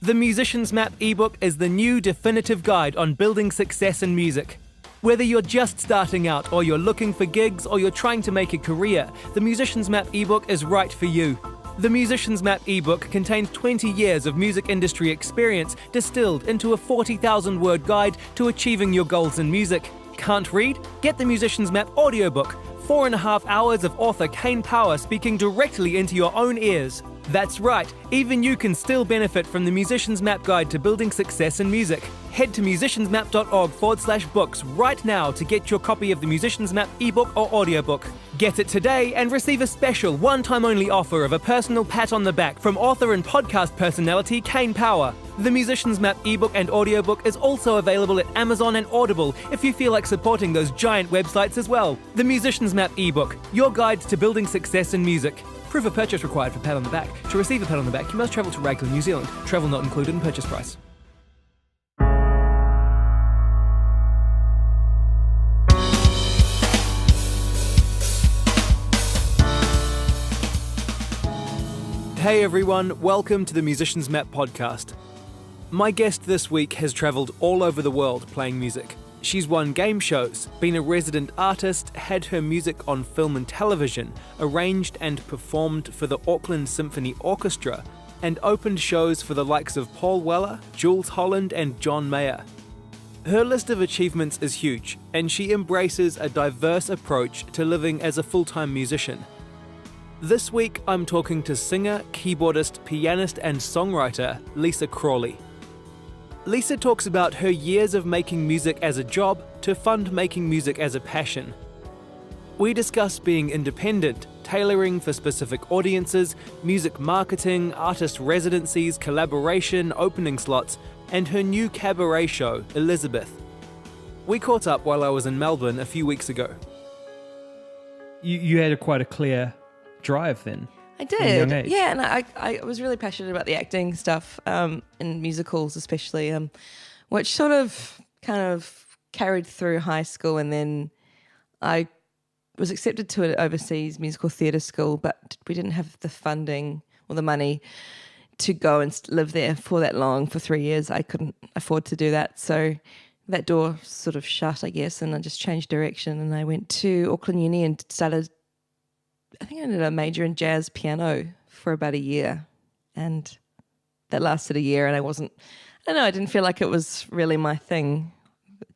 The Musician's Map ebook is the new definitive guide on building success in music. Whether you're just starting out, or you're looking for gigs, or you're trying to make a career, the Musician's Map ebook is right for you. The Musician's Map ebook contains 20 years of music industry experience distilled into a 40,000-word guide to achieving your goals in music. Can't read? Get the Musician's Map audiobook. 4.5 hours of author Kane Power speaking directly into your own ears. That's right, even you can still benefit from the Musician's Map Guide to Building Success in Music. Head to musiciansmap.org/books right now to get your copy of the Musician's Map ebook or audiobook. Get it today and receive a special one-time only offer of a personal pat on the back from author and podcast personality Kane Power. The Musician's Map ebook and audiobook is also available at Amazon and Audible if you feel like supporting those giant websites as well. The Musician's Map ebook, your guide to building success in music. Proof of purchase required for pat on the back. To receive a pat on the back, you must travel to Raglan, New Zealand. Travel not included in purchase price. Hey everyone, welcome to the Musician's Map podcast. My guest this week has travelled all over the world playing music. She's won game shows, been a resident artist, had her music on film and television, arranged and performed for the Auckland Symphony Orchestra, and opened shows for the likes of Paul Weller, Jules Holland and John Mayer. Her list of achievements is huge, and she embraces a diverse approach to living as a full-time musician. This week I'm talking to singer, keyboardist, pianist and songwriter Lisa Crawley. Lisa talks about her years of making music as a job to fund making music as a passion. We discuss being independent, tailoring for specific audiences, music marketing, artist residencies, collaboration, opening slots, and her new cabaret show, Elizabeth. We caught up while I was in Melbourne a few weeks ago. You had quite a clear drive then. I From a young did, age. yeah, and I was really passionate about the acting stuff, in musicals especially, which sort of kind of carried through high school, and then I was accepted to an overseas musical theatre school, but we didn't have the funding or the money to go and live there for that long, for 3 years. I couldn't afford to do that, so that door sort of shut, I guess, and I just changed direction, and I went to Auckland Uni and started, I think I did a major in jazz piano for about a year, and that lasted a year, and I didn't feel like it was really my thing,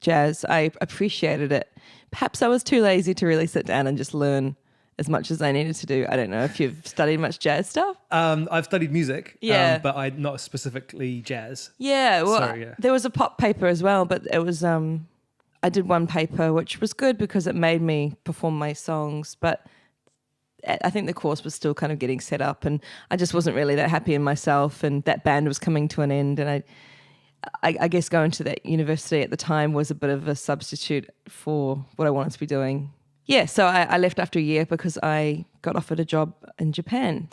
jazz. I appreciated it. Perhaps I was too lazy to really sit down and just learn as much as I needed to do. I don't know if you've studied much jazz stuff. I've studied music, Yeah. but not specifically jazz. Yeah, well, So, yeah. there was a pop paper as well, but it was, I did one paper, which was good because it made me perform my songs, but I think the course was still kind of getting set up, and I just wasn't really that happy in myself, and that band was coming to an end, and I guess going to that university at the time was a bit of a substitute for what I wanted to be doing. Yeah, so I left after a year because I got offered a job in Japan.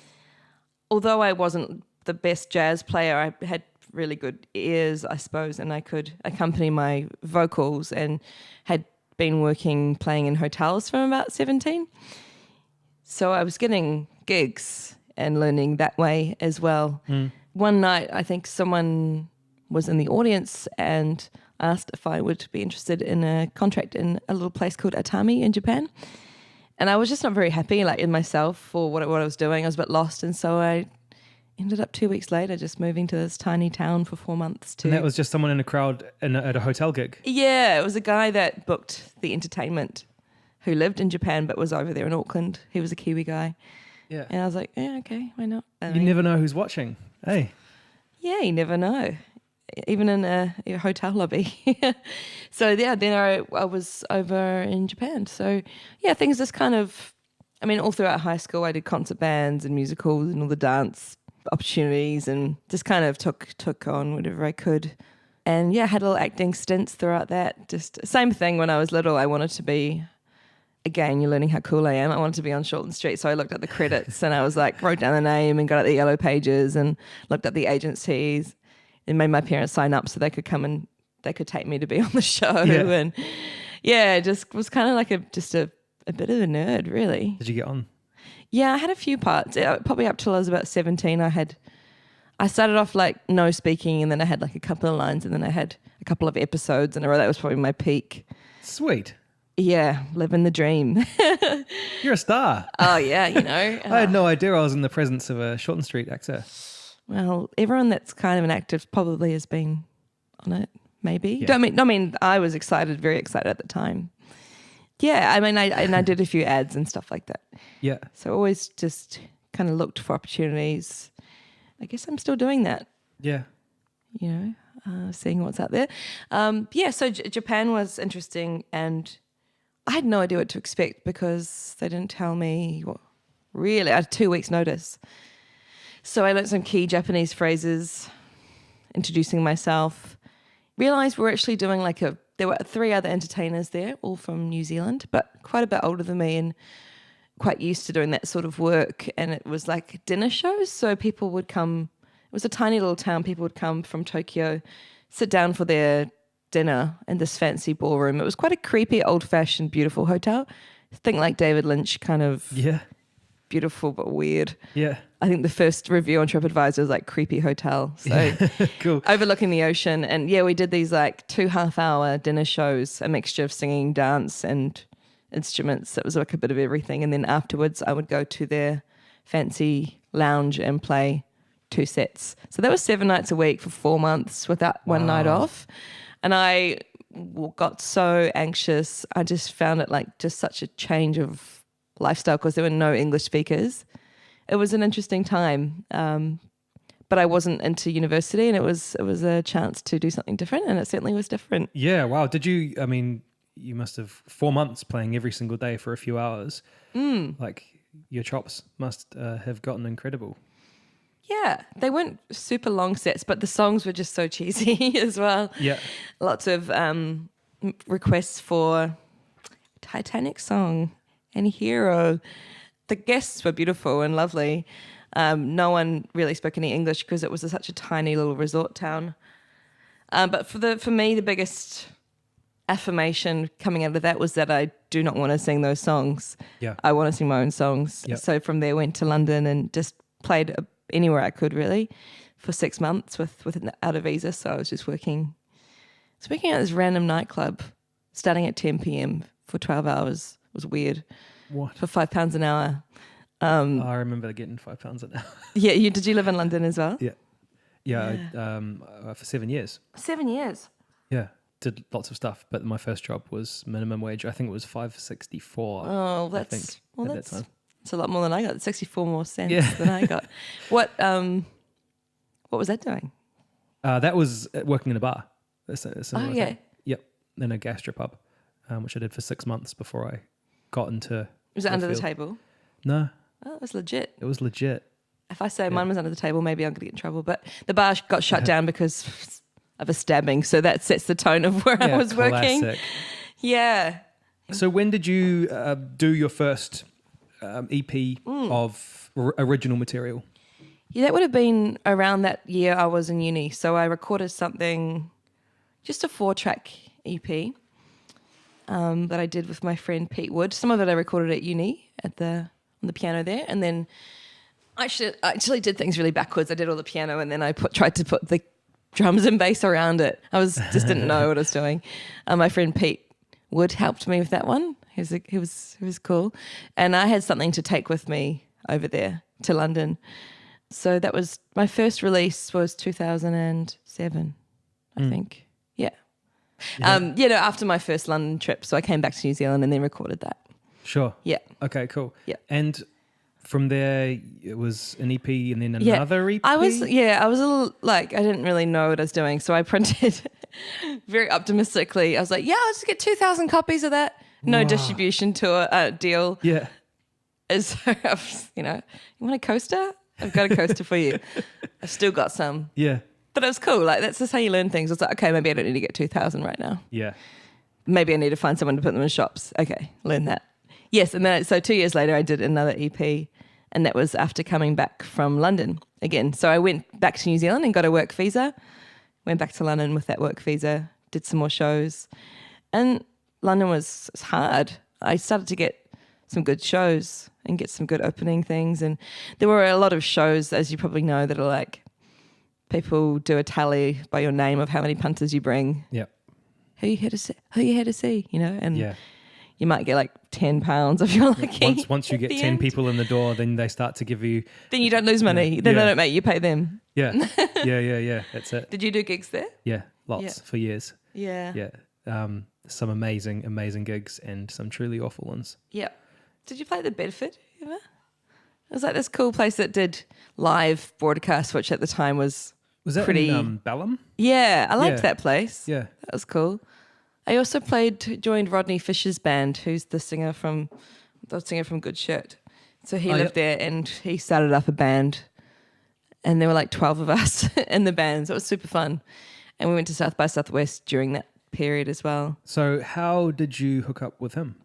Although I wasn't the best jazz player, I had really good ears, I suppose, and I could accompany my vocals, and had been playing in hotels from about 17. So I was getting gigs and learning that way as well. One night, I think someone was in the audience and asked if I would be interested in a contract in a little place called Atami in Japan. And I was just not very happy, like, in myself for what I was doing. I was a bit lost, and so I ended up 2 weeks later just moving to this tiny town for 4 months. And that was just someone in a crowd at a hotel gig? Yeah, it was a guy that booked the entertainment who lived in Japan but was over there in Auckland. He was a Kiwi guy. Yeah. And I was like, yeah, okay, why not? You never know who's watching. Hey. Yeah, you never know. Even in a hotel lobby. So yeah, then I was over in Japan. So yeah, things just kind of, I mean, all throughout high school I did concert bands and musicals and all the dance opportunities, and just kind of took on whatever I could. And yeah, had little acting stints throughout that. Just same thing when I was little. I wanted to be, again, you're learning how cool I am. I wanted to be on Shortland Street, so I looked at the credits and I was like, wrote down the name and got out the yellow pages and looked at the agencies and made my parents sign up so they could come and they could take me to be on the show. Yeah. And yeah, just was kind of like a bit of a nerd, really. Did you get on? Yeah, I had a few parts. Probably up till I was about 17, I I started off like no speaking, and then I had like a couple of lines, and then I had a couple of episodes in a row. That was probably my peak. Sweet. Yeah, living the dream. You're a star. Oh yeah, you know. I had no idea I was in the presence of a Shorten Street actor. Well, everyone that's kind of an actor probably has been on it. Maybe. Yeah. I mean, I was excited, very excited at the time. Yeah, I mean, I did a few ads and stuff like that. Yeah. So always just kind of looked for opportunities. I guess I'm still doing that. Yeah. You know, seeing what's out there. So Japan was interesting, and I had no idea what to expect because they didn't tell me. Really, I had 2 weeks' notice. So I learned some key Japanese phrases, introducing myself. Realised we're actually doing there were 3 other entertainers there, all from New Zealand, but quite a bit older than me and quite used to doing that sort of work. And it was like dinner shows, so people would come. It was a tiny little town. People would come from Tokyo, sit down for their dinner in this fancy ballroom. It was quite a creepy, old-fashioned, beautiful hotel. Think like David Lynch, kind of beautiful but weird. Yeah. I think the first review on TripAdvisor was like creepy hotel. So Cool. overlooking the ocean. And yeah, we did these like 2 half-hour dinner shows, a mixture of singing, dance and instruments. It was like a bit of everything. And then afterwards I would go to their fancy lounge and play 2 sets. So that was 7 nights a week for 4 months without one night off. And I got so anxious. I just found it like just such a change of lifestyle because there were no English speakers. It was an interesting time, but I wasn't into university, and it was a chance to do something different, and it certainly was different. Yeah, wow. Did you, I mean, you must have 4 months playing every single day for a few hours. Like your chops must have gotten incredible. Yeah, they weren't super long sets, but the songs were just so cheesy as well. Yeah. Lots of requests for Titanic song and Hero. The guests were beautiful and lovely. No one really spoke any English because it was such a tiny little resort town. But for me, the biggest affirmation coming out of that was that I do not want to sing those songs. Yeah. I want to sing my own songs. Yep. So from there, went to London and just played anywhere I could really for 6 months without a visa. So I was just working. I was working at this random nightclub starting at 10 p.m. for 12 hours. It was weird. What? For £5 an hour. I remember getting £5 an hour. Yeah, did you live in London as well? Yeah. Yeah. For 7 years. 7 years. Yeah. Did lots of stuff, but my first job was minimum wage. I think it was $5.64. Oh, I think, at that time. That's a lot more than I got. 64 more cents than I got. What was that doing? That was working in a bar. Oh, yeah. Thing. Yep. In a gastropub, which I did for 6 months before I got into. Was it under the field. table? No. Oh, it was legit. It was legit. If I say mine was under the table, maybe I'm going to get in trouble. But the bar got shut down because of a stabbing. So that sets the tone of where I was working. Classic. Yeah. So when did you do your first EP of original material? Yeah, that would have been around that year I was in uni. So I recorded something, just a 4-track EP that I did with my friend Pete Wood. Some of it I recorded at uni on the piano there, and then I actually did things really backwards. I did all the piano, and then I tried to put the drums and bass around it. Just didn't know what I was doing. My friend Pete Wood helped me with that one. He was cool, and I had something to take with me over there to London. So that was my first release was 2007, I think. Yeah. After my first London trip, so I came back to New Zealand and then recorded that. Sure. Yeah. Okay, cool. Yeah. And from there, it was an EP and then another EP? I was a little, I didn't really know what I was doing. So I printed very optimistically. I was like, let's get 2,000 copies of that. No distribution tour deal. Yeah. So I was, you want a coaster? I've got a coaster for you. I've still got some. Yeah. But it was cool. That's just how you learn things. I was like, okay, maybe I don't need to get 2,000 right now. Yeah. Maybe I need to find someone to put them in shops. Okay, learn that. Yes, and then so 2 years later I did another EP, and that was after coming back from London again. So I went back to New Zealand and got a work visa, went back to London with that work visa, did some more shows. And London was hard. I started to get some good shows and get some good opening things. And there were a lot of shows, as you probably know, that are like people do a tally by your name of how many punters you bring. Yeah. Who you here to see? Who you here to see? You know, and Yeah. you might get like £10 if you're lucky. Once you at get the 10 end. people in the door, then they start to give you. Then you don't lose money. Then Yeah. they don't make you pay them. Yeah. Yeah. That's it. Did you do gigs there? Yeah. Lots for years. Yeah. Yeah. Some amazing gigs and some truly awful ones. Yeah. Did you play the Bedford ever? It was like this cool place that did live broadcast, which at the time was Was that pretty. in Balham? Yeah, I liked Yeah. that place. Yeah. That was cool. I also joined Rodney Fisher's band, who's the singer from Good Shit. So he lived there and he started up a band, and there were like 12 of us in the band. So it was super fun. And we went to South by Southwest during that period as well. So how did you hook up with him?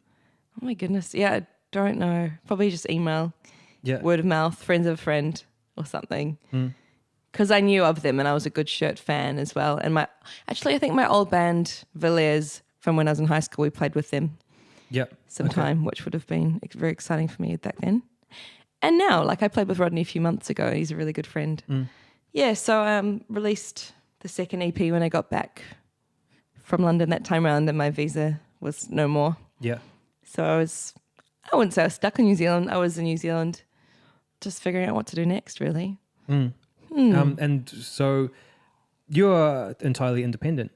Oh my goodness. Yeah, I don't know. Probably just email, Yeah. word of mouth, friends of a friend or something. Because I knew of them and I was a Good Shirt fan as well. And I think my old band, Villiers, from when I was in high school, we played with them Yeah. sometime, which would have been very exciting for me back then. And now, like I played with Rodney a few months ago. He's a really good friend. Yeah, so I released the second EP when I got back from London that time around, and my visa was no more. Yeah. So I wouldn't say I was stuck in New Zealand. I was in New Zealand just figuring out what to do next, really. And so you're entirely independent.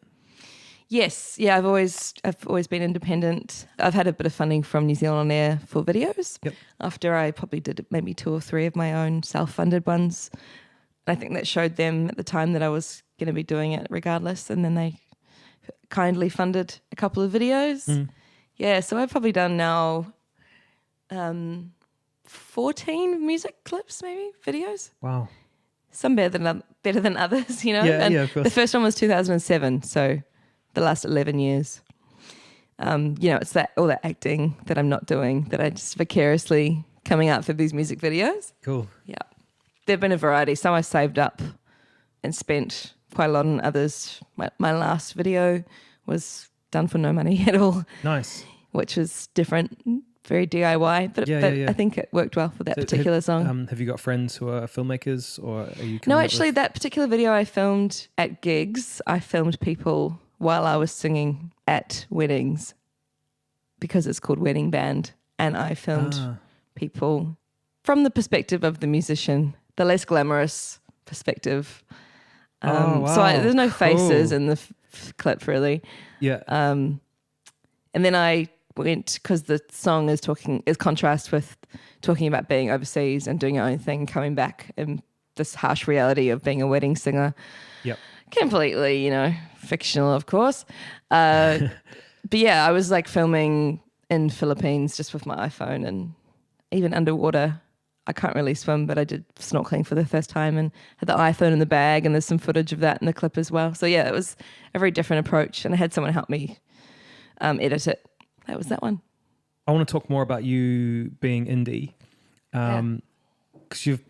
Yes, yeah, I've always been independent. I've had a bit of funding from New Zealand On Air for videos. Yep. After I probably did maybe 2 or 3 of my own self-funded ones. And I think that showed them at the time that I was going to be doing it regardless. And then they kindly funded a couple of videos. Yeah, so I've probably done now 14 music clips, maybe, videos. Wow. Some better than others, you know. Yeah, and yeah, of course. the first one was 2007, so the last 11 years. It's all that acting that I'm not doing, that I just vicariously coming out for these music videos. Cool. Yeah. There've been a variety. Some I saved up and spent quite a lot on others. My last video was done for no money at all, Nice. which was different, very DIY, but Yeah. I think it worked well for that particular song. Have you got friends who are filmmakers, or are you? No, coming up actually, with- that particular video I filmed at gigs. I filmed people while I was singing at weddings because it's called Wedding Band. And I filmed people from the perspective of the musician, the less glamorous perspective. Wow. So there's no faces Cool. in the clip, really. Yeah. And then I went, because the song is contrast with talking about being overseas and doing your own thing, coming back in this harsh reality of being a wedding singer. Yep. Completely, fictional, of course. But yeah, I was like filming in Philippines just with my iPhone, and even underwater. I can't really swim, but I did snorkeling for the first time and had the iPhone in the bag, and there's some footage of that in the clip as well. So yeah, it was a very different approach, and I had someone help me edit it. That was that one. I want to talk more about you being indie, because you've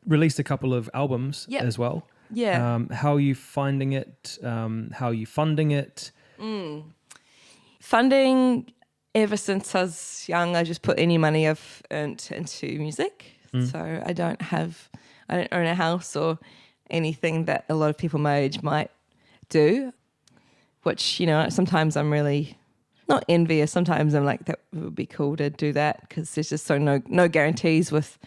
released a couple of albums Yep. as well. Yeah. How are you finding it? How are you funding it? Funding, ever since I was young, I just put any money I've earned into music. So I don't own a house or anything that a lot of people my age might do, which, sometimes I'm really not envious. Sometimes I'm like, that would be cool to do that, because there's just no guarantees with,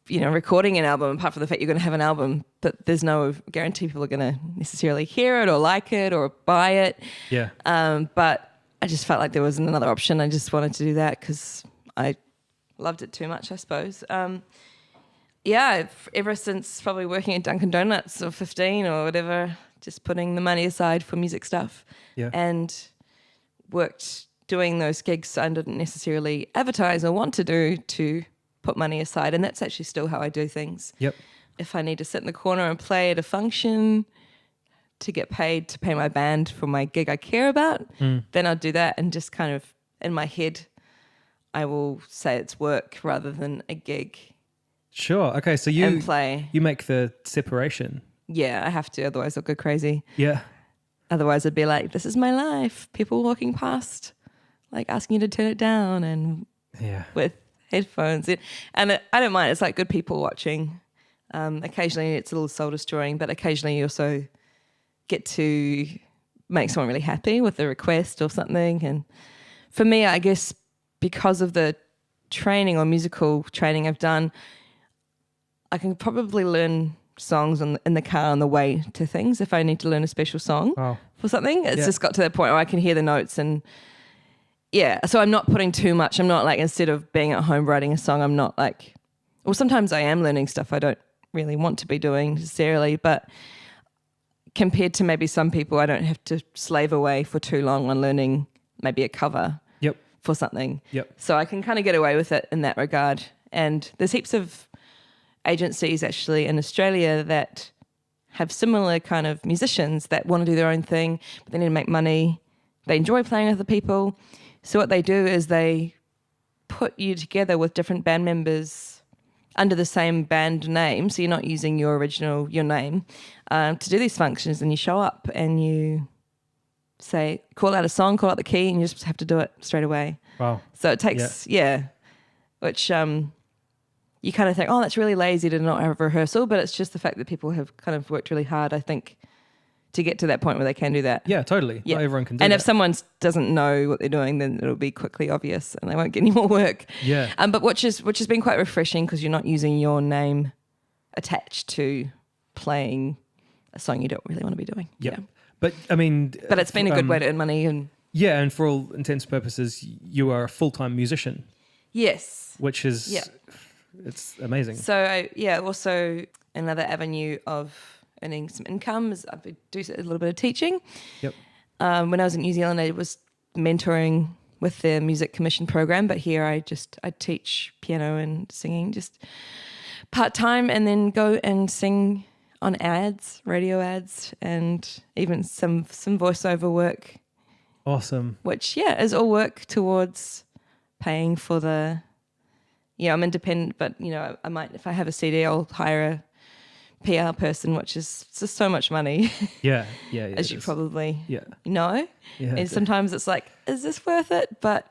recording an album, apart from the fact you're going to have an album, but there's no guarantee people are going to necessarily hear it or like it or buy it. Yeah. But I just felt like there wasn't another option. I just wanted to do that because I loved it too much, I suppose. Ever since probably working at Dunkin' Donuts or 15 or whatever, just putting the money aside for music stuff. Yeah. And worked doing those gigs I didn't necessarily advertise or want to do, to put money aside. And that's actually still how I do things. Yep. If I need to sit in the corner and play at a function to get paid to pay my band for my gig I care about, then I'll do that, and just kind of in my head I will say it's work rather than a gig. Sure. Okay. So And play. you make the separation. Yeah, I have to, otherwise I'll go crazy. Yeah. Otherwise I'd be like, this is my life. People walking past, like asking you to turn it down, and Yeah. with headphones. And I don't mind. It's like good people watching. Occasionally it's a little soul destroying, but occasionally you also get to make someone really happy with a request or something. And for me, I guess because of the training or musical training I've done, I can probably learn songs in the car on the way to things if I need to learn a special song for something. It's just got to that point where I can hear the notes and so I'm not putting too much. I'm not like, instead of being at home writing a song, I'm not like, well, sometimes I am learning stuff I don't really want to be doing necessarily, but compared to maybe some people, I don't have to slave away for too long on learning maybe a cover for something. So I can kind of get away with it in that regard. And there's heaps of agencies actually in Australia that have similar kind of musicians that want to do their own thing, but they need to make money. They enjoy playing with other people. So what they do is they put you together with different band members under the same band name, so you're not using your name, to do these functions, and you show up and you say, call out a song, call out the key, and you just have to do it straight away. Wow. So it takes, which you kind of think, oh, that's really lazy to not have a rehearsal, but it's just the fact that people have kind of worked really hard, I think, to get to that point where they can do that. Yeah, totally. Not everyone can do that. And if someone doesn't know what they're doing, then it'll be quickly obvious and they won't get any more work. Yeah. But which has been quite refreshing because you're not using your name attached to playing a song you don't really want to be doing. Yep. Yeah. But I mean... But it's been a good way to earn money. And yeah, and for all intents and purposes, you are a full-time musician. Yes. Which is... It's amazing. So, also another avenue of earning some income is I do a little bit of teaching. Yep. When I was in New Zealand, I was mentoring with the Music Commission program, but here I teach piano and singing just part-time, and then go and sing on ads, radio ads, and even some voiceover work. Awesome. Which, is all work towards paying for the... I'm independent, but, I might, if I have a CD, I'll hire a PR person, which is just so much money. Yeah, as you probably know. Yeah, and sometimes it's like, is this worth it? But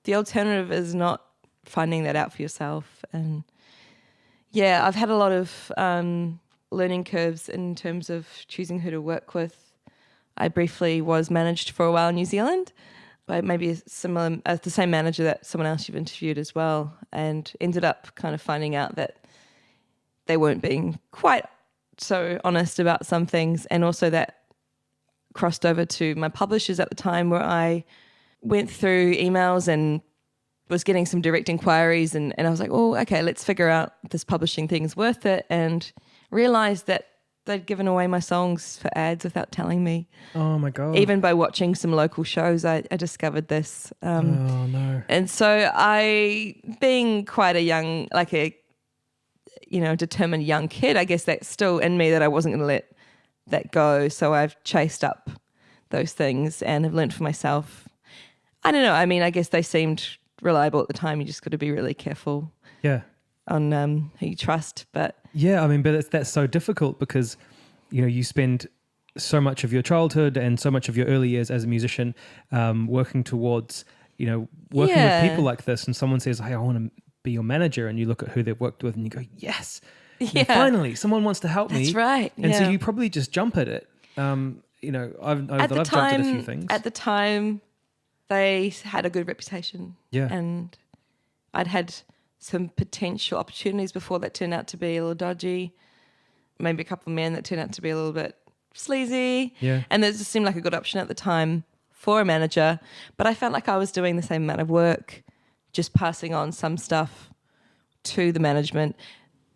the alternative is not finding that out for yourself. And I've had a lot of learning curves in terms of choosing who to work with. I briefly was managed for a while in New Zealand by maybe the same manager that someone else you've interviewed as well, and ended up kind of finding out that they weren't being quite so honest about some things, and also that crossed over to my publishers at the time, where I went through emails and was getting some direct inquiries, and I was like, oh, okay, let's figure out if this publishing thing is worth it, and realised that they'd given away my songs for ads without telling me. Oh my God. Even by watching some local shows, I discovered this. Oh no. And so being quite a young, determined young kid, I guess that's still in me that I wasn't going to let that go. So I've chased up those things and have learned for myself. I don't know. I mean, I guess they seemed reliable at the time. You just got to be really careful. Yeah. On who you trust. But yeah, I mean, but that's so difficult because, you spend so much of your childhood and so much of your early years as a musician working towards, working with people like this, and someone says, hey, I want to be your manager, and you look at who they've worked with and you go, yes, finally someone wants to help me. That's right. And so you probably just jump at it. I've jumped at a few things. At the time, they had a good reputation. Yeah. And I'd had some potential opportunities before that turned out to be a little dodgy. Maybe a couple of men that turned out to be a little bit sleazy. Yeah. And it just seemed like a good option at the time for a manager. But I felt like I was doing the same amount of work, just passing on some stuff to the management.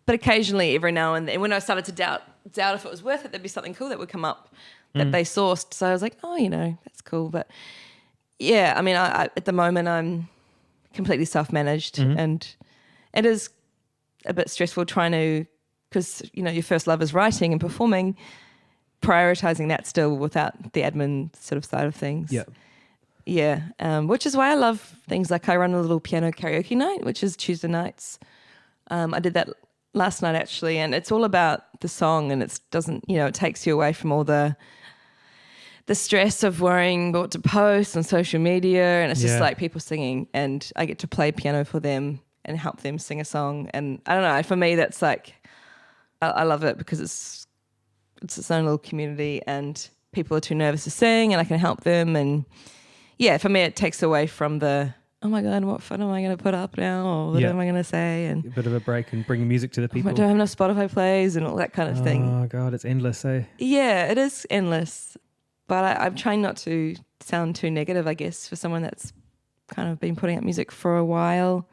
But occasionally, every now and then, when I started to doubt if it was worth it, there'd be something cool that would come up that they sourced. So I was like, oh, that's cool. But yeah, I mean, I at the moment, I'm completely self-managed, and it is a bit stressful trying to, because, your first love is writing and performing, prioritizing that still without the admin sort of side of things. Yeah. Yeah, which is why I love things like I run a little piano karaoke night, which is Tuesday nights. I did that last night actually, and it's all about the song, and it doesn't, it takes you away from all the stress of worrying what to post on social media, and it's just like people singing, and I get to play piano for them and help them sing a song. And I don't know, for me that's like I love it because it's its own little community and people are too nervous to sing and I can help them. And yeah, for me, it takes away from the, oh my God, what fun am I going to put up now? Or what am I going to say? And a bit of a break and bring music to the people. I don't have enough Spotify plays and all that kind of thing. Oh God, it's endless, eh? Yeah, it is endless. But I'm trying not to sound too negative, I guess, for someone that's kind of been putting out music for a while.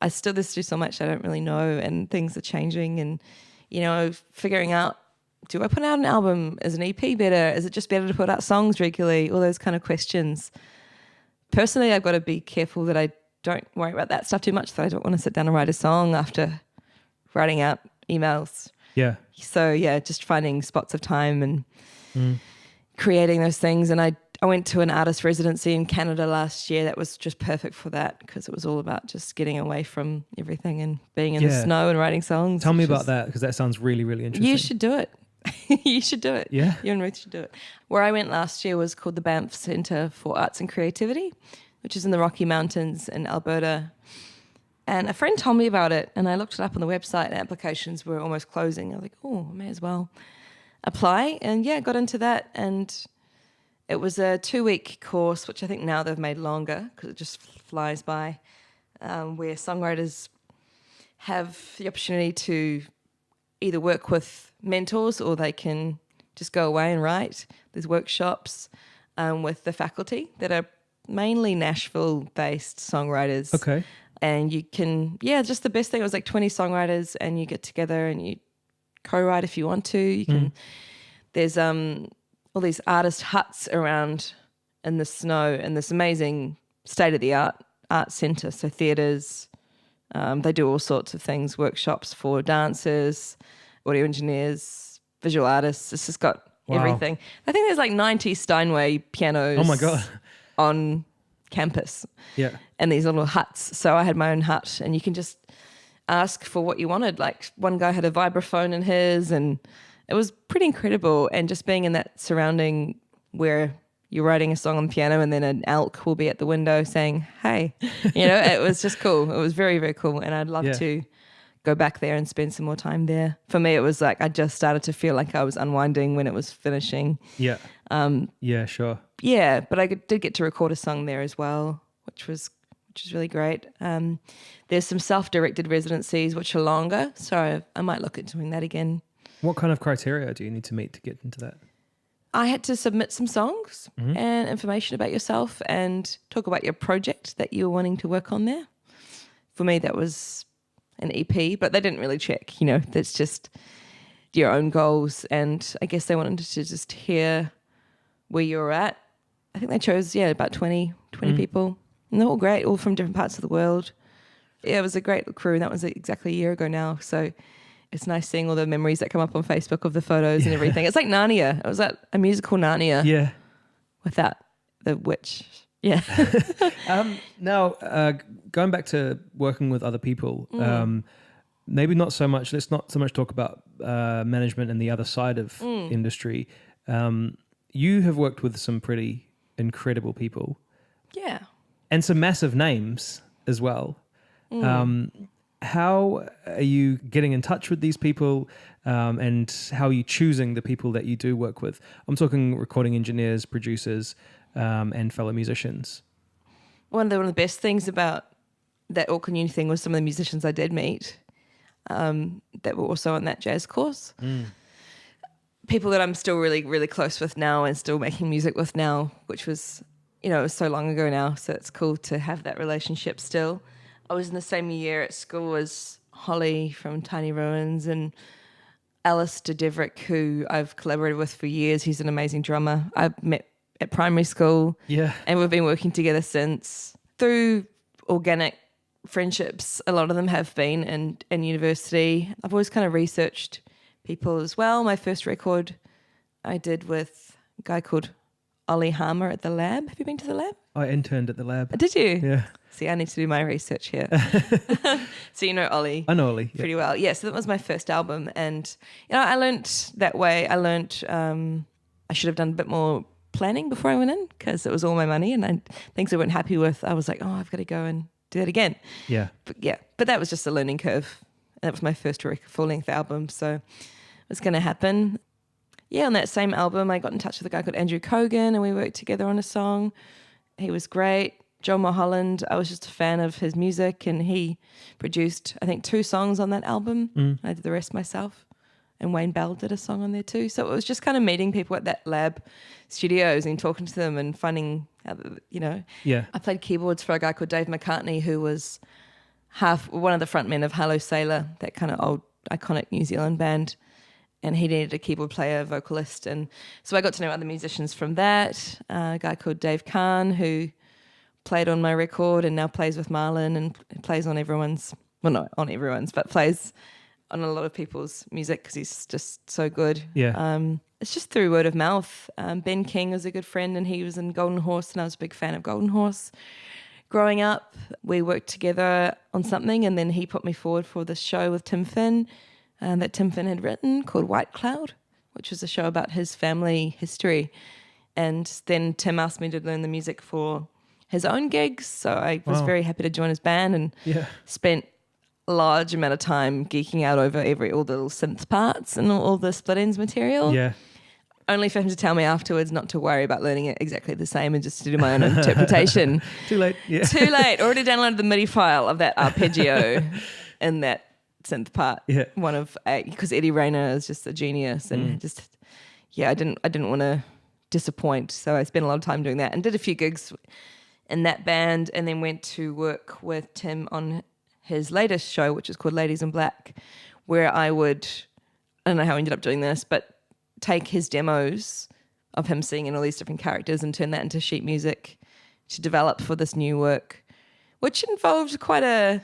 There's still so much I don't really know and things are changing and, you know, figuring out, do I put out an album? Is an EP better? Is it just better to put out songs regularly? All those kind of questions. Personally, I've got to be careful that I don't worry about that stuff too much, that I don't want to sit down and write a song after writing out emails. Yeah. So, yeah, just finding spots of time and creating those things. And I went to an artist residency in Canada last year that was just perfect for that because it was all about just getting away from everything and being in the snow and writing songs. Tell me about that because that sounds really, really interesting. You should do it. You should do it. Yeah. You and Ruth should do it. Where I went last year was called the Banff Centre for Arts and Creativity, which is in the Rocky Mountains in Alberta. And a friend told me about it and I looked it up on the website and applications were almost closing. I was like, oh, I may as well apply. And yeah, got into that. And it was a 2-week course, which I think now they've made longer because it just flies by, where songwriters have the opportunity to either work with mentors or they can just go away and write. There's workshops with the faculty that are mainly Nashville-based songwriters. Okay. And you can, just the best thing. It was like 20 songwriters and you get together and you co-write if you want to. You can. There's all these artist huts around in the snow and this amazing state-of-the-art art centre. So theatres, they do all sorts of things, workshops for dancers, audio engineers, visual artists. It's just got everything. I think there's like 90 Steinway pianos. Oh my God. On campus. Yeah. And these little huts. So I had my own hut and you can just ask for what you wanted. Like one guy had a vibraphone in his and it was pretty incredible. And just being in that surrounding where you're writing a song on the piano and then an elk will be at the window saying, hey, you know, it was just cool. It was very, very cool. And I'd love to go back there and spend some more time there. For me, it was like I just started to feel like I was unwinding when it was finishing. Yeah. Yeah, sure. Yeah, but I did get to record a song there as well, which is really great. There's some self-directed residencies which are longer, so I might look at doing that again. What kind of criteria do you need to meet to get into that? I had to submit some songs and information about yourself and talk about your project that you were wanting to work on there. For me, that was an EP, but they didn't really check, you know, that's just your own goals. And I guess they wanted to just hear where you were at. I think they chose, about 20 people. And they're all great, all from different parts of the world. Yeah, it was a great crew. And that was exactly a year ago now. So it's nice seeing all the memories that come up on Facebook of the photos and everything. It's like Narnia. It was like a musical Narnia. Yeah. Without the witch. Yeah. Now, going back to working with other people, maybe not so much, let's not so much talk about management and the other side of industry. You have worked with some pretty incredible people. Yeah. And some massive names as well. How are you getting in touch with these people and how are you choosing the people that you do work with? I'm talking recording engineers, producers, and fellow musicians. One of the best things about that Auckland Uni thing was some of the musicians I did meet that were also on that jazz course. People that I'm still really, really close with now and still making music with now, which was, it was so long ago now, so it's cool to have that relationship still. I was in the same year at school as Holly from Tiny Ruins and Alistair Deverick, who I've collaborated with for years. He's an amazing drummer. I met at primary school. Yeah. And we've been working together since through organic friendships. A lot of them have been in university. I've always kind of researched people as well. My first record I did with a guy called Ollie Harmer at the Lab. Have you been to the Lab? I interned at the Lab. Did you? Yeah. See, I need to do my research here. So you know Ollie. I know Ollie. Pretty well. Yeah, so that was my first album. And, I learnt that way. I learnt I should have done a bit more planning before I went in because it was all my money and things I weren't happy with. I was like, I've got to go and do it again. Yeah. But that was just a learning curve. That was my first full-length album, so it was going to happen. Yeah, on that same album, I got in touch with a guy called Andrew Cogan, and we worked together on a song. He was great. Joe Mulholland, I was just a fan of his music, and he produced, I think, 2 songs on that album. I did the rest myself. And Wayne Bell did a song on there too. So it was just kind of meeting people at that lab studios and talking to them and finding out, Yeah. I played keyboards for a guy called Dave McCartney, who was one of the frontmen of Hello Sailor, that kind of old iconic New Zealand band. And he needed a keyboard player, vocalist. And so I got to know other musicians from that. A guy called Dave Kahn, who played on my record and now plays with Marlon and plays on everyone's, well, not on everyone's, but plays on a lot of people's music because he's just so good. Yeah. It's just through word of mouth. Ben King was a good friend, and he was in Golden Horse, and I was a big fan of Golden Horse. Growing up, we worked together on something, and then he put me forward for this show with Tim Finn that Tim Finn had written called White Cloud, which was a show about his family history. And then Tim asked me to learn the music for his own gigs, so I was very happy to join his band and spent large amount of time geeking out over all the little synth parts and all the split ends material. Yeah. Only for him to tell me afterwards not to worry about learning it exactly the same and just to do my own interpretation. Too late. Yeah. Too late. Already downloaded the MIDI file of that arpeggio in that synth part. Yeah. One of 8, because Eddie Rayner is just a genius, and I didn't want to disappoint, so I spent a lot of time doing that and did a few gigs in that band, and then went to work with Tim on his latest show, which is called Ladies in Black, where I don't know how I ended up doing this, but take his demos of him singing all these different characters and turn that into sheet music to develop for this new work, which involved quite a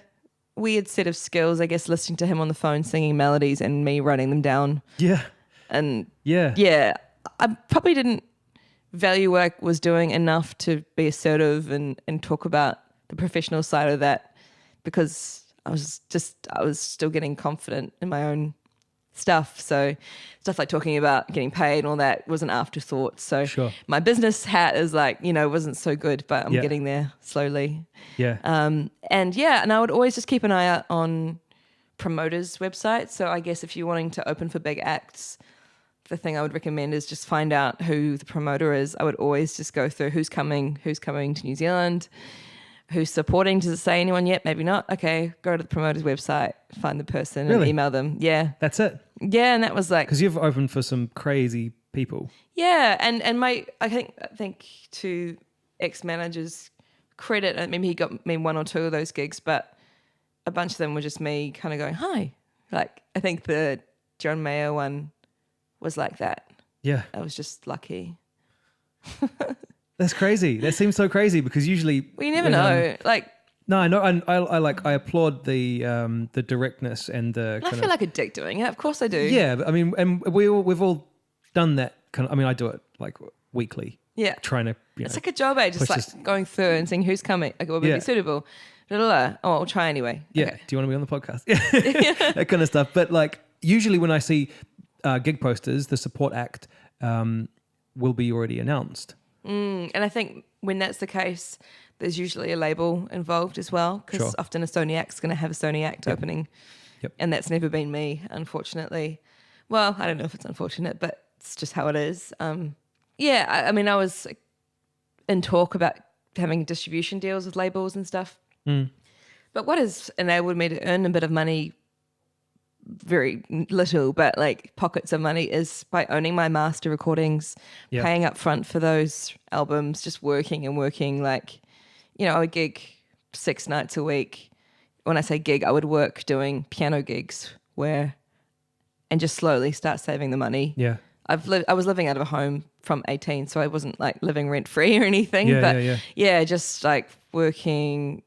weird set of skills, I guess, listening to him on the phone singing melodies and me writing them down. Yeah. And yeah, I probably didn't value what I was doing enough to be assertive and talk about the professional side of that, because I was still getting confident in my own stuff. So stuff like talking about getting paid and all that was an afterthought. So my business hat is wasn't so good, but I'm getting there slowly. Yeah. And I would always just keep an eye out on promoters' websites. So I guess if you're wanting to open for big acts, the thing I would recommend is just find out who the promoter is. I would always just go through who's coming to New Zealand, who's supporting. Does it say anyone yet? Maybe not. Okay, go to the promoter's website, find the person and email them. Yeah. That's it. Yeah, and that was like... Because you've opened for some crazy people. Yeah, and I think to ex-managers' credit, maybe he got me 1 or 2 of those gigs, but a bunch of them were just me kind of going, hi. Like, I think the John Mayer one was like that. Yeah. I was just lucky. That's crazy. That seems so crazy because usually... We never know. No, I know. I applaud the directness and the. I feel like a dick doing it. Of course I do. Yeah, but I mean, and we've all done that kind of. I mean, I do it like weekly. Yeah. Trying to. It's like a job, just going through and seeing who's coming. Like, will be suitable. Oh, I'll try anyway. Yeah. Okay. Do you want to be on the podcast? Yeah. That kind of stuff. But like usually when I see gig posters, the support act will be already announced. And I think when that's the case, there's usually a label involved as well, because often a Sony act's going to have a Sony act opening. Yep. And that's never been me, unfortunately. Well, I don't know if it's unfortunate, but it's just how it is. I mean, I was in talk about having distribution deals with labels and stuff. But what has enabled me to earn a bit of money, very little, but like pockets of money, is by owning my master recordings, paying up front for those albums, just working. Like, I would gig 6 nights a week. When I say gig, I would work doing piano gigs and just slowly start saving the money. Yeah. I was living out of a home from 18, so I wasn't like living rent free or anything. Just like working.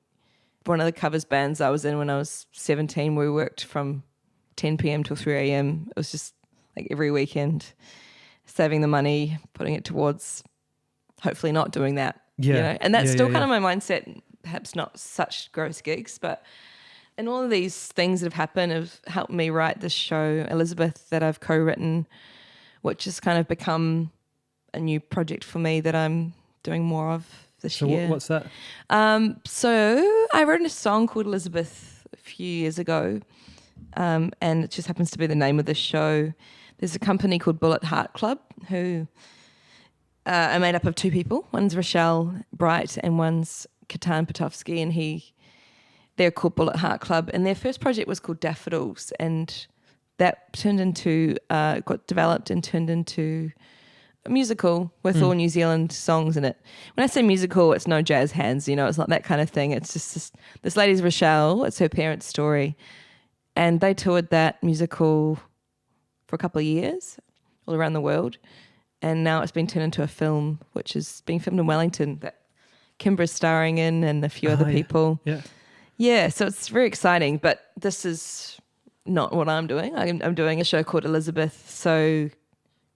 One of the covers bands I was in when I was 17, we worked from 10 p.m. till 3 a.m. It was just like every weekend, saving the money, putting it towards hopefully not doing that. Yeah. And that's still kind of my mindset, perhaps not such gross gigs, but and all of these things that have happened have helped me write this show, Elizabeth, that I've co-written, which has kind of become a new project for me that I'm doing more of this year. So what's that? So I wrote a song called Elizabeth a few years ago, and it just happens to be the name of the show. There's a company called Bullet Heart Club who are made up of two people. One's Rochelle Bright and one's Katan Petovsky, and they're called Bullet Heart Club. And their first project was called Daffodils, and that got developed and turned into a musical with all New Zealand songs in it. When I say musical, it's no jazz hands, it's not that kind of thing. It's just this lady's Rochelle, it's her parents' story. And they toured that musical for a couple of years all around the world. And now it's been turned into a film, which is being filmed in Wellington that Kimbra's starring in and a few other people. Yeah. Yeah, so it's very exciting, but this is not what I'm doing. I'm doing a show called Elizabeth. So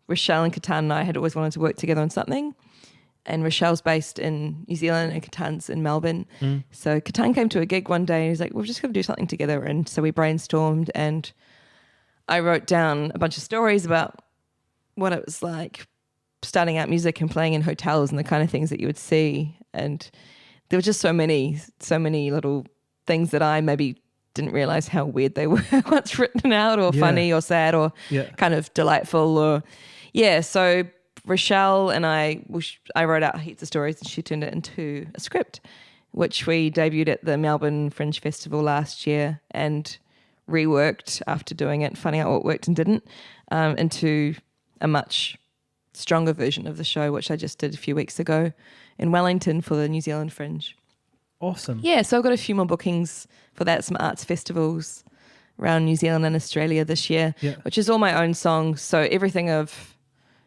Rochelle and Katan and I had always wanted to work together on something. And Rochelle's based in New Zealand and Katan's in Melbourne. So Katan came to a gig one day and he's like, we've just got to do something together. And so we brainstormed and I wrote down a bunch of stories about what it was like starting out music and playing in hotels and the kind of things that you would see. And there were just so many little things that I maybe didn't realize how weird they were once written out, or funny or sad or kind of delightful so Rochelle and I wrote out heaps of stories and she turned it into a script, which we debuted at the Melbourne Fringe Festival last year and reworked after doing it, finding out what worked and didn't, into a much stronger version of the show, which I just did a few weeks ago in Wellington for the New Zealand Fringe. Awesome. Yeah, so I've got a few more bookings for that, some arts festivals around New Zealand and Australia this year, which is all my own songs. So everything I've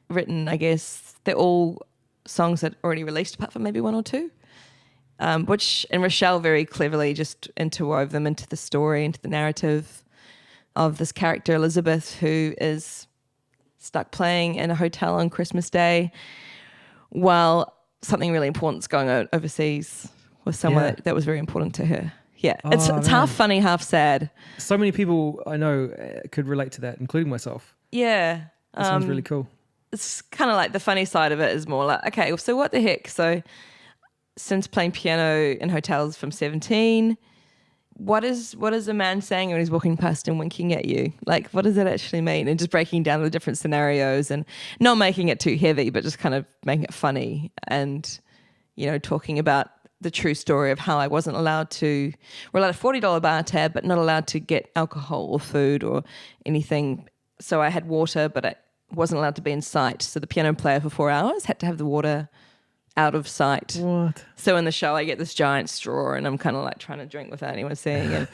written, I guess, they're all songs that are already released apart from maybe one or two, and Rochelle very cleverly just interwove them into the story, into the narrative of this character, Elizabeth, who is stuck playing in a hotel on Christmas Day while something really important's going on overseas with someone that was very important to her. Yeah, it's half funny, half sad. So many people I know could relate to that, including myself. Yeah. That sounds really cool. It's kind of like the funny side of it is more like, okay, so what the heck? So since playing piano in hotels from 17, what is a man saying when he's walking past and winking at you? Like, what does that actually mean? And just breaking down the different scenarios and not making it too heavy, but just kind of making it funny and, talking about the true story of how I wasn't allowed to, we're allowed a $40 bar tab, but not allowed to get alcohol or food or anything. So I had water, but I wasn't allowed to be in sight. So the piano player for 4 hours had to have the water out of sight. What? So in the show I get this giant straw and I'm kind of like trying to drink without anyone seeing. And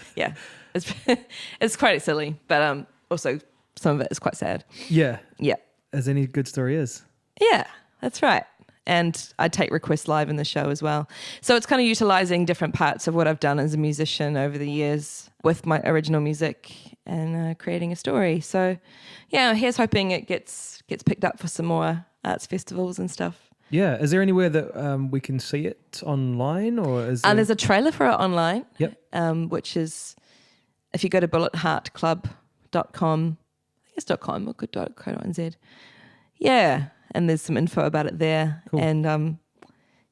it's quite silly, but also some of it is quite sad. Yeah. Yeah. As any good story is. Yeah, that's right. And I take requests live in the show as well. So it's kind of utilizing different parts of what I've done as a musician over the years with my original music and creating a story. So yeah, here's hoping it gets picked up for some more arts festivals and stuff. Yeah. Is there anywhere that we can see it online, or is there... There's a trailer for it online. Yep. Which is, if you go to bulletheartclub.com, I think it's .com or .co.nz. Yeah. And there's some info about it there. Cool. And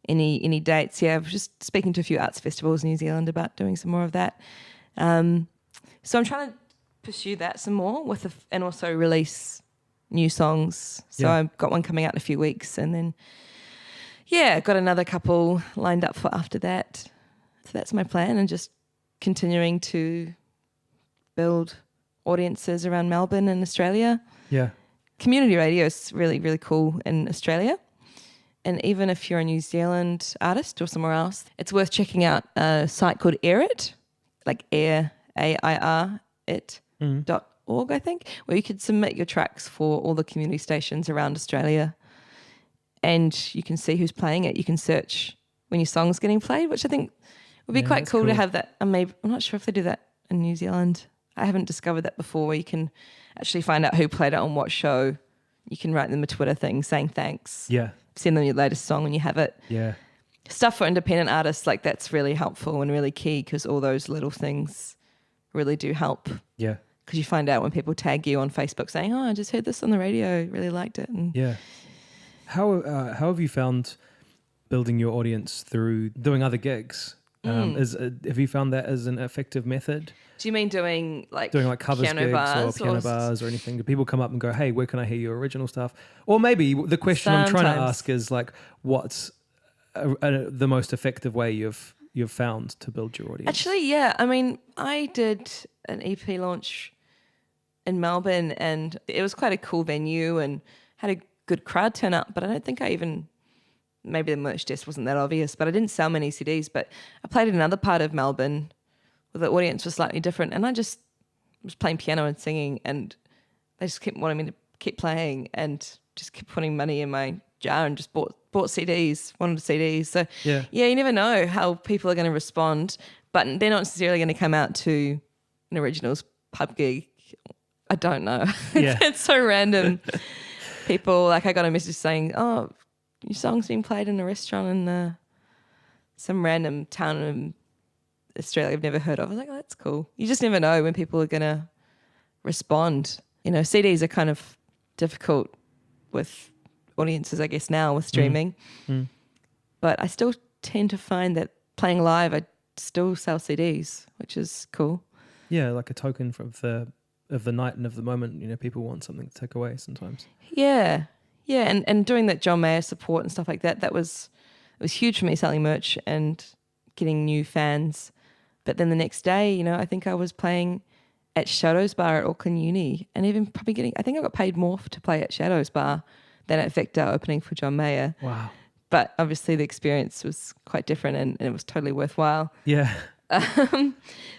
any dates. Yeah, I was just speaking to a few arts festivals in New Zealand about doing some more of that. So I'm trying to pursue that some more and also release new songs. So I've got one coming out in a few weeks, and then got another couple lined up for after that. So that's my plan, and just continuing to build audiences around Melbourne and Australia. Yeah. Community radio is really, really cool in Australia. And even if you're a New Zealand artist or somewhere else, it's worth checking out a site called Air It, like Air, AIR, it.org, I think, where you could submit your tracks for all the community stations around Australia. And you can see who's playing it. You can search when your song's getting played, which I think would be quite cool to have that. I'm not sure if they do that in New Zealand. I haven't discovered that before, where you can actually find out who played it on what show. You can write them a Twitter thing saying thanks. Yeah. Send them your latest song when you have it. Yeah. Stuff for independent artists, like that's really helpful and really key, because all those little things really do help. Yeah. Because you find out when people tag you on Facebook saying, I just heard this on the radio, really liked it. And how have you found building your audience through doing other gigs? Have you found that as an effective method? Do you mean doing like covers piano gigs bars or piano bars or anything? Do people come up and go, hey, where can I hear your original stuff? Or maybe the question I'm trying to ask is like, what's the most effective way you've found to build your audience? Actually, yeah. I mean, I did an EP launch in Melbourne, and it was quite a cool venue and had a good crowd turn up, but I don't think maybe the merch just wasn't that obvious, but I didn't sell many CDs. But I played in another part of Melbourne where the audience was slightly different, and I just was playing piano and singing, and they just kept wanting me to keep playing and just kept putting money in my jar and just bought CDs, wanted CDs. So yeah, you never know how people are going to respond, but they're not necessarily going to come out to an Originals pub gig. I don't know. Yeah. It's so random. People, like I got a message saying, oh, your song's being played in a restaurant in some random town in Australia I've never heard of. I was like, oh, that's cool. You just never know when people are going to respond. You know, CDs are kind of difficult with audiences, I guess, now with streaming. But I still tend to find that playing live, I still sell CDs, which is cool. Yeah, like a token of the night and of the moment. You know, people want something to take away sometimes. Yeah. Yeah, and doing that John Mayer support and stuff like that, it was huge for me, selling merch and getting new fans. But then the next day, you know, I think I was playing at Shadows Bar at Auckland Uni, and even probably I think I got paid more to play at Shadows Bar than at Vector opening for John Mayer. Wow. But obviously the experience was quite different, and it was totally worthwhile. Yeah. But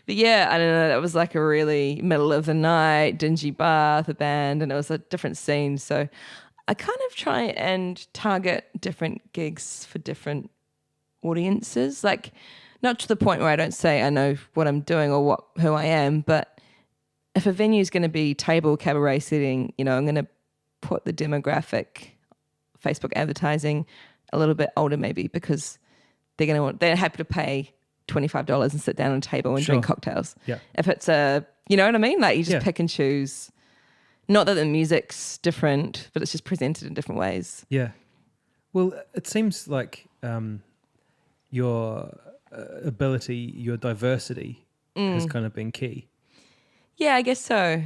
yeah, I don't know, it was like a really middle of the night, dingy bar, the band, and it was a different scene. So I kind of try and target different gigs for different audiences, like not to the point where I don't say I know what I'm doing or who I am, but if a venue is going to be table cabaret sitting, you know, I'm going to put the demographic Facebook advertising a little bit older maybe, because they're happy to pay $25 and sit down on a table and drink cocktails. Yeah. If it's you know what I mean? Like you just pick and choose. Not that the music's different, but it's just presented in different ways. Yeah. Well, it seems like your ability, your diversity has kind of been key. Yeah, I guess so.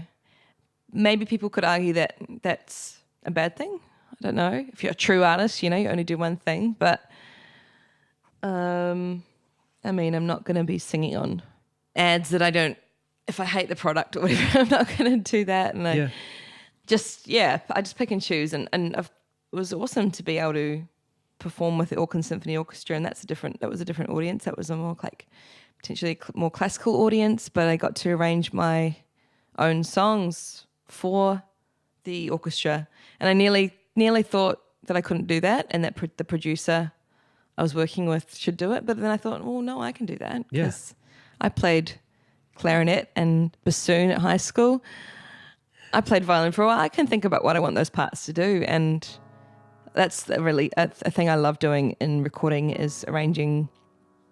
Maybe people could argue that that's a bad thing. I don't know. If you're a true artist, you know, you only do one thing. But, I mean, I'm not going to be singing on ads that I don't, if I hate the product or whatever, I'm not going to do that. And I just pick and choose. And it was awesome to be able to perform with the Auckland Symphony Orchestra, and that was a different audience. That was a more potentially more classical audience, but I got to arrange my own songs for the orchestra, and I nearly thought that I couldn't do that, and that the producer I was working with should do it. But then I thought, oh no, I can do that, because I played clarinet and bassoon at high school. I played violin for a while. I can think about what I want those parts to do, and that's a thing I love doing in recording, is arranging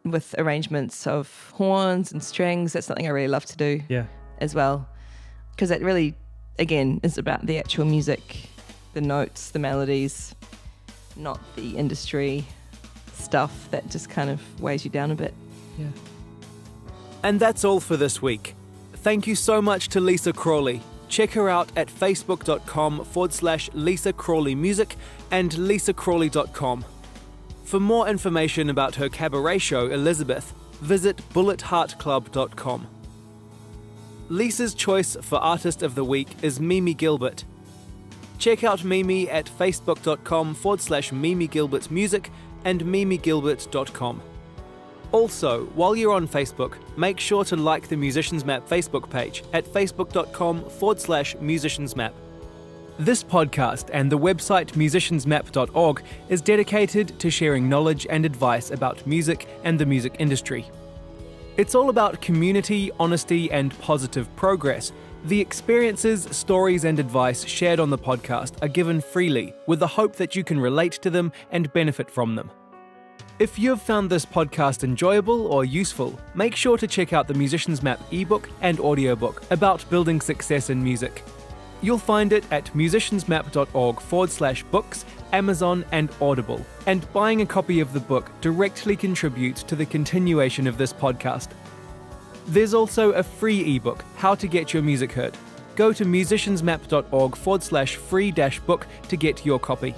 with arrangements of horns and strings. That's something I really love to do as well, because it really, again, is about the actual music, the notes, the melodies, not the industry stuff that just kind of weighs you down a bit. Yeah. And that's all for this week. Thank you so much to Lisa Crawley. Check her out at facebook.com/Lisa Crawley Music and lisacrawley.com. For more information about her cabaret show, Elizabeth, visit bulletheartclub.com. Lisa's choice for Artist of the Week is Mimi Gilbert. Check out Mimi at facebook.com/Mimi Gilbert Music and mimigilbert.com. Also, while you're on Facebook, make sure to like the Musicians Map Facebook page at facebook.com/musiciansmap. This podcast and the website musiciansmap.org is dedicated to sharing knowledge and advice about music and the music industry. It's all about community, honesty, and positive progress. The experiences, stories, and advice shared on the podcast are given freely with the hope that you can relate to them and benefit from them. If you've found this podcast enjoyable or useful, make sure to check out the Musicians Map ebook and audiobook about building success in music. You'll find it at musiciansmap.org/books, Amazon and Audible. And buying a copy of the book directly contributes to the continuation of this podcast. There's also a free ebook, How to Get Your Music Heard. Go to musiciansmap.org/free-book to get your copy.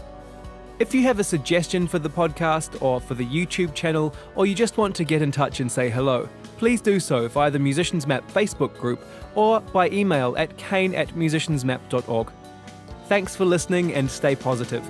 If you have a suggestion for the podcast or for the YouTube channel, or you just want to get in touch and say hello, please do so via the Musicians Map Facebook group or by email at kane@musiciansmap.org. Thanks for listening and stay positive.